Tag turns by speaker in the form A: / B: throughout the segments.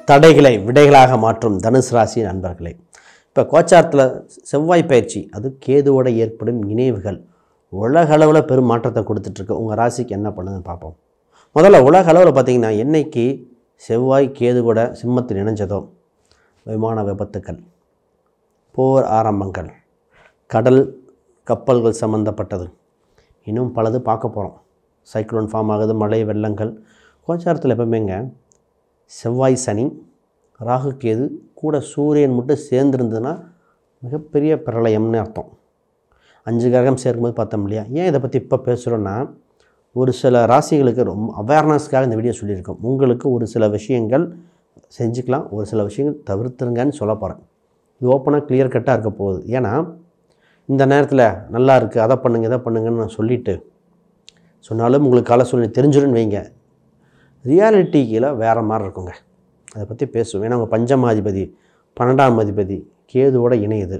A: தடைகளை விடைகளாக மாற்றும் தனுசு ராசி நண்பர்களே. இப்போ கோச்சாரத்தில் செவ்வாய் பயிற்சி, அது கேதுவோட ஏற்படும் இணைவுகள் உலக அளவில் பெரும் மாற்றத்தை கொடுத்துட்ருக்கு. உங்கள் ராசிக்கு என்ன பண்ணுதுன்னு பார்ப்போம். முதல்ல உலக அளவில் பார்த்திங்கன்னா, என்னைக்கு செவ்வாய் கேது கூட சிம்மத்தில் இணைஞ்சதோ விமான விபத்துக்கள், போர் ஆரம்பங்கள், கடல் கப்பல்கள் சம்மந்தப்பட்டது, இன்னும் பலது பார்க்க போகிறோம். சைக்ளோன் ஃபார்ம் ஆகுது, மழை வெள்ளங்கள். கோச்சாரத்தில் எப்பவுமேங்க செவ்வாய் சனி ராகு கேது கூட சூரியன் மட்டும் சேர்ந்துருந்ததுன்னா மிகப்பெரிய பிரளயம்னு அர்த்தம். 5 கிரகம் சேர்க்கும்போது பார்த்தோம் இல்லையா. ஏன் இதை பற்றி இப்போ பேசுகிறோன்னா, ஒரு சில ராசிகளுக்கு ரொம்ப அவேர்னஸ்க்காக இந்த வீடியோ சொல்லியிருக்கோம். உங்களுக்கு ஒரு சில விஷயங்கள் செஞ்சுக்கலாம், ஒரு சில விஷயங்கள் தவிர்த்துருங்கன்னு சொல்ல போகிறேன். இது ஓப்பனாக கிளியர் கட்டாக இருக்க போகுது. ஏன்னா இந்த நேரத்தில் நல்லா இருக்குது, அதை பண்ணுங்க இதை பண்ணுங்கன்னு நான் சொல்லிவிட்டு சொன்னாலும் உங்களுக்கு கால சூழ்நிலை தெரிஞ்சிடுன்னு வைங்க, ரியாலிட்டியில் வேறு மாதிரி இருக்குங்க. அதை பற்றி பேசுவோம். ஏன்னா உங்கள் பஞ்சமாதிபதி 12ஆம் அதிபதி கேதுவோட இணையுது.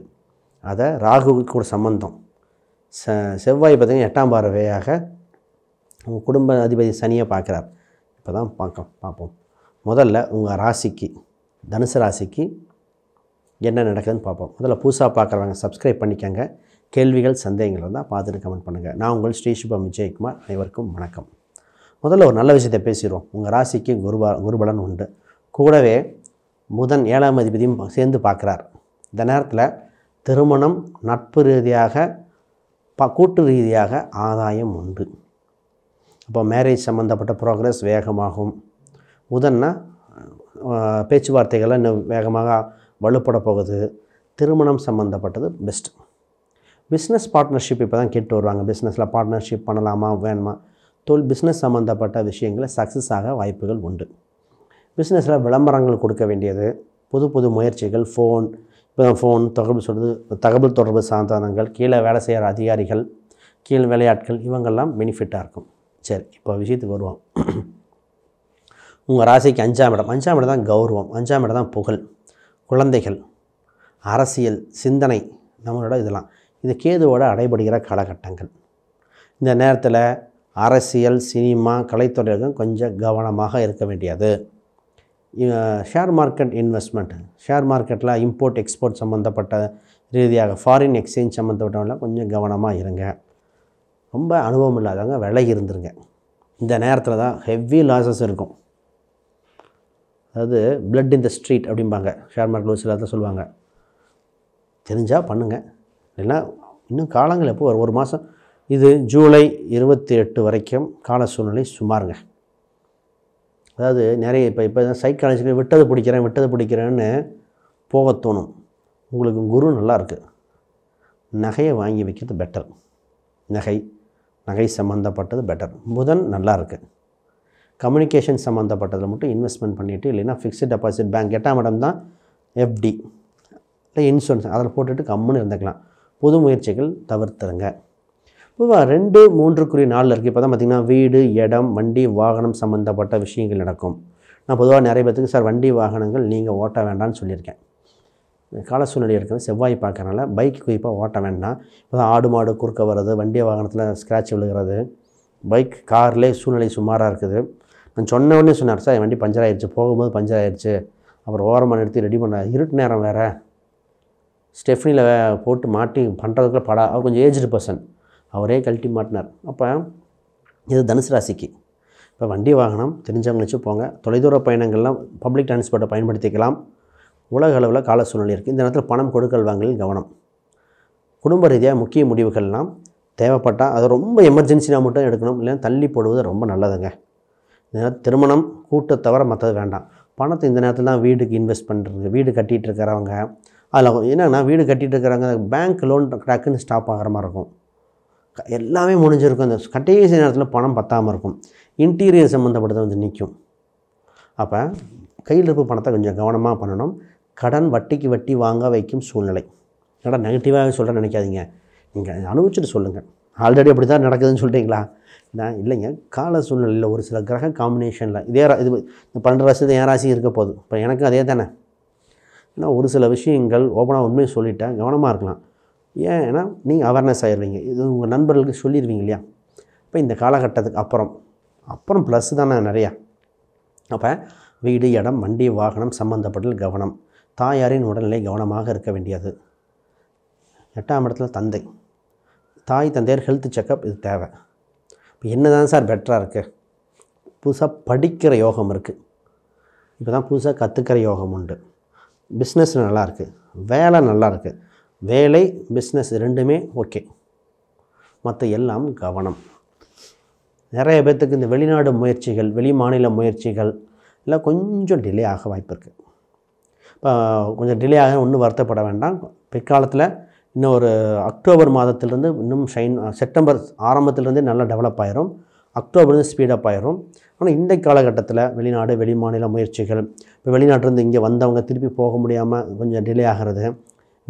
A: அதை ராகுவுக்கு கூட சம்பந்தம். செவ்வாய் பார்த்திங்கன்னா 8ஆம் பார்வையாக உங்கள் குடும்ப அதிபதி சனியை பார்க்குறார். இப்போ தான் பார்ப்போம். முதல்ல உங்கள் ராசிக்கு, தனுசு ராசிக்கு என்ன நடக்குதுன்னு பார்ப்போம். முதல்ல புதுசாக பார்க்குறவங்க சப்ஸ்கிரைப் பண்ணிக்கோங்க. கேள்விகள் சந்தேகங்கள் இருந்தால் பார்த்துட்டு கமெண்ட் பண்ணுங்கள். நான் உங்கள் ஸ்ரீ சுபம் விஜயகுமார். அனைவருக்கும் வணக்கம். முதல்ல ஒரு நல்ல விஷயத்தை பேசிடுவோம். உங்கள் ராசிக்கு குருபலன் உண்டு. கூடவே புதன் 7ஆம் அதிபதியும் சேர்ந்து பார்க்குறார். இந்த நேரத்தில் திருமணம், நட்பு ரீதியாக கூட்டு ரீதியாக ஆதாயம் உண்டு. அப்போ மேரேஜ் சம்மந்தப்பட்ட ப்ரோக்ரஸ் வேகமாகும். புதன்னா பேச்சுவார்த்தைகள்லாம் இன்னும் வேகமாக வலுப்பட போகுது. திருமணம் சம்மந்தப்பட்டது பெஸ்ட். பிஸ்னஸ் பார்ட்னர்ஷிப் இப்போ தான் கேட்டு வருவாங்க. பிஸ்னஸில் பார்ட்னர்ஷிப் பண்ணலாமா வேணுமா, பிஸ்னஸ் சம்மந்தப்பட்ட விஷயங்களை சக்ஸஸ் ஆக வாய்ப்புகள் உண்டு. பிஸ்னஸில் விளம்பரங்கள் கொடுக்க வேண்டியது, புது புது முயற்சிகள், ஃபோன் தகவல் தொடர்பு சாதனங்கள், கீழே வேலை செய்கிற அதிகாரிகள், கீழ் வேலையாட்கள், இவங்கெல்லாம் பெனிஃபிட்டாக இருக்கும். சரி, இப்போ விஷயத்துக்கு வருவோம். உங்கள் ராசிக்கு 5ஆம் இடம் தான் கௌரவம், 5ஆம் இடம் தான் புகழ், குழந்தைகள், அரசியல், சிந்தனை, நம்மளோட இதெல்லாம் இது கேதுவோட அடைபடுகிற காலகட்டங்கள். இந்த நேரத்தில் அரசியல், சினிமா, கலைத்துறைகளும் கொஞ்சம் கவனமாக இருக்க வேண்டியது. ஷேர் மார்க்கெட் இன்வெஸ்ட்மெண்ட், ஷேர் மார்க்கெட்டில் இம்போர்ட் எக்ஸ்போர்ட் சம்மந்தப்பட்ட ரீதியாக ஃபாரின் எக்ஸ்சேஞ்ச் சம்மந்தப்பட்டவங்களாம் கொஞ்சம் கவனமாக இருங்க. ரொம்ப அனுபவம் இல்லாதவங்க விலகி இருந்துருங்க. இந்த நேரத்தில் தான் ஹெவி லாஸஸ் இருக்கும். அதாவது பிளட் இன் த ஸ்ட்ரீட் அப்படிம்பாங்க ஷேர் மார்க்கெட் சில இடத்துல சொல்லுவாங்க. தெரிஞ்சால் பண்ணுங்கள், இல்லைன்னா இன்னும் காலங்கள் எப்போ ஒரு மாதம். இது ஜூலை 28 வரைக்கும் கால சூழ்நிலை சுமாருங்க. அதாவது நிறைய இப்போ சைக்காலஜிக்கல் விட்டது பிடிக்கிறேன்னு போக தோணும். உங்களுக்கு குரு நல்லா இருக்குது, நகையை வாங்கி வைக்கிறது பெட்டர். நகை சம்மந்தப்பட்டது பெட்டர். புதன் நல்லா இருக்குது. கம்யூனிகேஷன் சம்மந்தப்பட்டதில் மட்டும் இன்வெஸ்ட்மெண்ட் பண்ணிவிட்டு, இல்லைன்னா ஃபிக்ஸ்டு டெபாசிட் பேங்க் 8ஆம் இடம் தான் எஃப்டி இல்லை இன்சூரன்ஸ், அதில் போட்டுட்டு கம்முன்னு இருந்துக்கலாம். புது முயற்சிகள் தவிர்த்துருங்க. பொதுவாக 2, 3 நாளில் இருக்குது. இப்போ தான் பார்த்திங்கன்னா வீடு, இடம், வண்டி, வாகனம் சம்மந்தப்பட்ட விஷயங்கள் நடக்கும். நான் பொதுவாக நிறைய பேத்துக்கு சார் வண்டி வாகனங்கள் நீங்கள் ஓட்ட வேண்டாம்னு சொல்லியிருக்கேன். கால சூழ்நிலை இருக்கிறது செவ்வாய் பார்க்கறனால பைக் குறிப்பாக ஓட்ட வேண்டாம். இப்போ தான் ஆடு மாடு குறுக்க வர்றது, வண்டி வாகனத்தில் ஸ்க்ராட்ச் விழுகிறது, பைக் கார்லேயே சூழ்நிலை சுமாராக இருக்குது. நான் சொன்ன உடனே சொன்னார், சார் வண்டி பஞ்சர் ஆகிடுச்சு, போகும்போது பஞ்சர் ஆகிடுச்சு, அப்புறம் ஓரமாக நிறுத்தி ரெடி பண்ண, இருட்டு நேரம் வேறு, ஸ்டெஃப்னியில் போட்டு மாட்டி பண்ணுறதுக்குள்ள அவர் கொஞ்சம் ஏஜ்டு பர்சன், அவரே கழட்டி மாட்டினார். அப்போ இது தனுசு ராசிக்கு. இப்போ வண்டி வாகனம் தெரிஞ்சவங்க வச்சு போங்க. தொலைதூர பயணங்கள்லாம் பப்ளிக் டிரான்ஸ்போர்ட்டை பயன்படுத்திக்கலாம். உலக அளவில் கால சூழ்நிலை இருக்குது. இந்த நேரத்தில் பணம் கொடுக்கல் வாங்கலில் கவனம். குடும்ப ரீதியாக முக்கிய முடிவுகள்லாம் தேவைப்பட்டால் அது ரொம்ப எமர்ஜென்சியாக மட்டும் எடுக்கணும், இல்லைன்னா தள்ளி போடுவது ரொம்ப நல்லதுங்க. இந்த நேரத்தில் திருமணம் கூட்ட தவிர மற்றது வேண்டாம். பணத்தை இந்த நேரத்தில் தான் வீடுக்கு இன்வெஸ்ட் பண்ணுறது. வீடு கட்டிகிட்டு இருக்கிறவங்க, அதில் என்னென்னா வீடு கட்டிகிட்டு இருக்கிறவங்க பேங்க் லோன் டக்குன்னு ஸ்டாப் ஆகிற மாதிரி இருக்கும். எல்லாமே முடிஞ்சிருக்கும். அந்த கடைசி நேரத்தில் பணம் பத்தாமல் இருக்கும். இன்டீரியர் சம்மந்தப்பட்டதை வந்து நிற்கும். அப்போ கையில் இருப்பு பணத்தை கொஞ்சம் கவனமாக பண்ணணும். கடன் வட்டிக்கு வட்டி வாங்க வைக்கும் சூழ்நிலை. கடன் நெகட்டிவாக சொல்ல நினைக்காதீங்க, நீங்கள் அனுபவிச்சுட்டு சொல்லுங்கள். ஆல்ரெடி அப்படி தான் நடக்குதுன்னு சொல்கிறீங்களா? நான் இல்லைங்க, கால சூழ்நிலையில் ஒரு சில கிரக காம்பினேஷனில் இது 12 வருஷத்து என் ராசி இருக்க போகுது. இப்போ எனக்கும் அதே தானே. ஏன்னா ஒரு சில விஷயங்கள் ஓப்பனாக உண்மையை சொல்லிட்டேன், கவனமாக இருக்கலாம். ஏன்னா நீங்கள் அவேர்னஸ் ஆகிடுவீங்க. இது உங்கள் நண்பர்களுக்கு சொல்லிடுவீங்க இல்லையா. இப்போ இந்த காலகட்டத்துக்கு அப்புறம் ப்ளஸ் தானே நிறையா. அப்போ வீடு, இடம், வண்டி, வாகனம் சம்பந்தப்பட்ட கவனம். தாயாரின் உடல்நிலை கவனமாக இருக்க வேண்டியது. 8ஆம் இடத்துல தந்தை, தாய் தந்தையர் ஹெல்த் செக்கப் இது தேவை. இப்போ என்ன தான் சார் பெட்டராக இருக்குது? புதுசாக படிக்கிற யோகம் இருக்குது, இப்போ தான் புதுசாக கற்றுக்கிற யோகம் உண்டு. பிஸ்னஸ் நல்லாயிருக்கு, வேலை நல்லாயிருக்கு. வேலை பிஸ்னஸ் ரெண்டுமே ஓகே. மற்ற எல்லாம் கவனம். நிறைய பேர்த்துக்கு இந்த வெளிநாடு முயற்சிகள், வெளி மாநில முயற்சிகள் எல்லாம் கொஞ்சம் டிலே ஆக வாய்ப்பு இருக்குது. இப்போ கொஞ்சம் டிலே ஆக ஒன்றும் வருத்தப்பட வேண்டாம். பிற்காலத்தில் இன்னும் ஒரு அக்டோபர் மாதத்திலிருந்து இன்னும் செப்டம்பர் ஆரம்பத்திலேருந்தே நல்லா டெவலப் ஆயிரும். அக்டோபர்லேருந்து ஸ்பீடப் ஆயிரும். ஆனால் இந்த காலகட்டத்தில் வெளிநாடு, வெளி மாநில முயற்சிகள், இப்போ வெளிநாட்டிலேருந்து இங்கே வந்தவங்க திருப்பி போக முடியாமல் கொஞ்சம் டிலே ஆகிறது,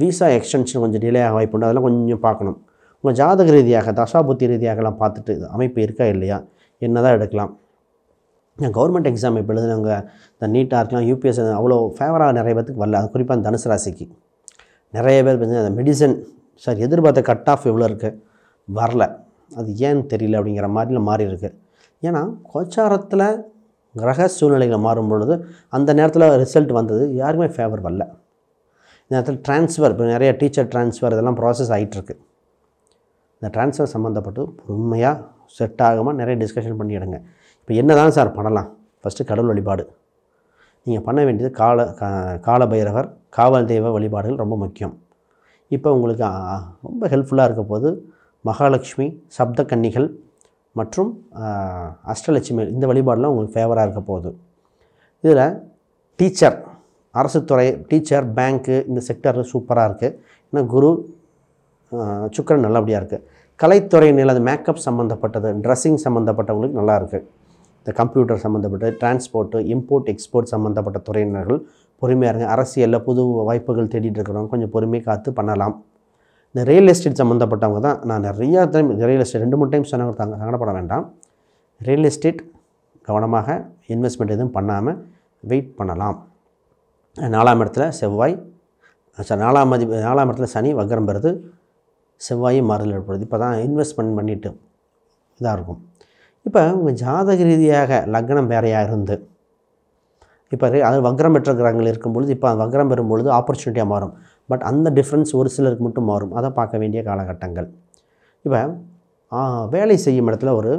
A: விசா எக்ஸ்டென்ஷன் கொஞ்சம் டிலே ஆக வாய்ப்புண்டு. அதெல்லாம் கொஞ்சம் பார்க்கணும். உங்கள் ஜாதக ரீதியாக, தசாபுத்தி ரீதியாகலாம் பார்த்துட்டு அமைப்பு இருக்கா இல்லையா, என்ன தான் எடுக்கலாம். கவர்மெண்ட் எக்ஸாம் இப்போ எழுதுனவங்க இந்த நீட்டாக இருக்கலாம், யூபிஎஸ் அவ்வளோ ஃபேவராக நிறைய பேருக்கு வரல. அது குறிப்பாக அந்த தனுசு ராசிக்கு நிறைய பேர் பார்த்தீங்கன்னா அந்த மெடிசன் சார் எதிர்பார்த்த கட் ஆஃப் எவ்வளோ இருக்குது வரல, அது ஏன்னு தெரியல அப்படிங்கிற மாதிரிலாம் மாறி இருக்குது. ஏன்னா கோச்சாரத்தில் கிரக சூழ்நிலைகள் மாறும் பொழுது அந்த நேரத்தில் ரிசல்ட் வந்தது யாருக்குமே ஃபேவர் வரல. இந்த நேரத்தில் ட்ரான்ஸ்ஃபர், இப்போ நிறைய டீச்சர் ட்ரான்ஸ்ஃபர் இதெல்லாம் ப்ராசஸ் ஆகிட்டுருக்கு. இந்த ட்ரான்ஸ்ஃபர் சம்மந்தப்பட்டு பொறுமையாக செட் ஆகாமல் நிறைய டிஸ்கஷன் பண்ணிவிடுங்க. இப்போ என்ன தான் சார் பண்ணலாம்? ஃபஸ்ட்டு கடவுள் வழிபாடு. நீங்கள் பண்ண வேண்டியது கால பைரவர், காவல் தெய்வ வழிபாடுகள் ரொம்ப முக்கியம். இப்போ உங்களுக்கு ரொம்ப ஹெல்ப்ஃபுல்லாக இருக்க போது மகாலட்சுமி, சப்த கன்னிகள் மற்றும் அஷ்டலட்சுமி, இந்த வழிபாடெலாம் உங்களுக்கு ஃபேவராக இருக்க போகுது. இதில் டீச்சர், அரசு துறை, டீச்சர், பேங்க்கு, இந்த செக்டர் சூப்பராக இருக்குது. ஏன்னா குரு சுக்கிரன் நல்லபடியாக இருக்குது. கலைத்துறையினில் அது மேக்கப் சம்மந்தப்பட்டது, ட்ரெஸ்ஸிங் சம்மந்தப்பட்டவங்களுக்கு நல்லா இருக்குது. இந்த கம்ப்யூட்டர் சம்மந்தப்பட்ட, டிரான்ஸ்போர்ட்டு, இம்போர்ட் எக்ஸ்போர்ட் சம்மந்தப்பட்ட துறையினர்கள் பொறுமையாக இருங்க. அரசியலில் புது வாய்ப்புகள் தேடிட்டு இருக்கிறவங்க கொஞ்சம் பொறுமையை காத்து பண்ணலாம். இந்த ரியல் எஸ்டேட் சம்மந்தப்பட்டவங்க தான் நான் நிறையா டைம் ரியல் எஸ்டேட் 2-3 டைம் சொன்னாங்க, சங்கடப்பட வேண்டாம். ரியல் எஸ்டேட் கவனமாக இன்வெஸ்ட்மெண்ட் எதுவும் பண்ணாமல் வெயிட் பண்ணலாம். 4ஆம் இடத்துல செவ்வாய், 4ஆம் இடத்துல சனி வக்ரம் பெறுது, செவ்வாயும் மாறுதல் ஏற்படுது. இப்போ தான் இன்வெஸ்ட்மெண்ட் பண்ணிவிட்டு இதாக இருக்கும். இப்போ உங்கள் ஜாதக ரீதியாக லக்னம் வேறையாக இருந்து இப்போ அது வக்ரம் பெற்ற கிரகங்கள் இருக்கும்பொழுது இப்போ வக்ரம் பெறும்பொழுது ஆப்பர்ச்சுனிட்டியாக மாறும். பட் அந்த டிஃப்ரென்ஸ் ஒரு சிலருக்கு மட்டும் மாறும். அதை பார்க்க வேண்டிய காலகட்டங்கள். இப்போ வேலை செய்யும் இடத்துல ஒரு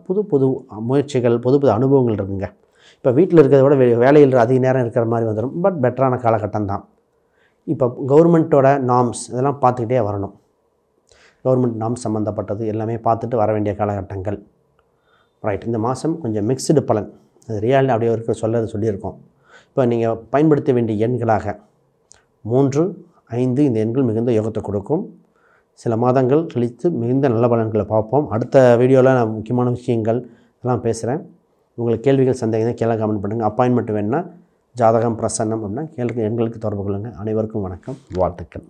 A: புது முயற்சிகள், புது அனுபவங்கள் இருக்குங்க. இப்போ வீட்டில் இருக்கிறத விட வேலையில் அதிக நேரம் இருக்கிற மாதிரி வந்துடும். பட் பெட்டரான காலகட்டம் தான். இப்போ கவர்மெண்ட்டோட நார்ம்ஸ் இதெல்லாம் பார்த்துக்கிட்டே வரணும். கவர்மெண்ட் நார்ம்ஸ் சம்மந்தப்பட்டது எல்லாமே பார்த்துட்டு வர வேண்டிய காலகட்டங்கள். ரைட். இந்த மாதம் கொஞ்சம் மிக்ஸ்டு பலன், அது ரியாலிட்டி அப்படியே இருக்க சொல்லியிருக்கோம். இப்போ நீங்கள் பயன்படுத்த வேண்டிய எண்களாக 3, 5 இந்த எண்கள் மிகுந்த யோகத்தை கொடுக்கும். சில மாதங்கள் கழித்து மிகுந்த நல்ல பலன்களை பார்ப்போம். அடுத்த வீடியோவில் நான் முக்கியமான விஷயங்கள் எல்லாம் பேசுகிறேன். உங்களுக்கு கேள்விகள், சந்தேகம் கீழே கமெண்ட் பண்ணுங்கள். அப்பாயின்மெண்ட் வேணுன்னா, ஜாதகம், பிரசன்னம் அப்படின்னா எங்களுக்கு தொடர்பு கொள்ளுங்கள். அனைவருக்கும் வணக்கம், வாழ்த்துக்கள்.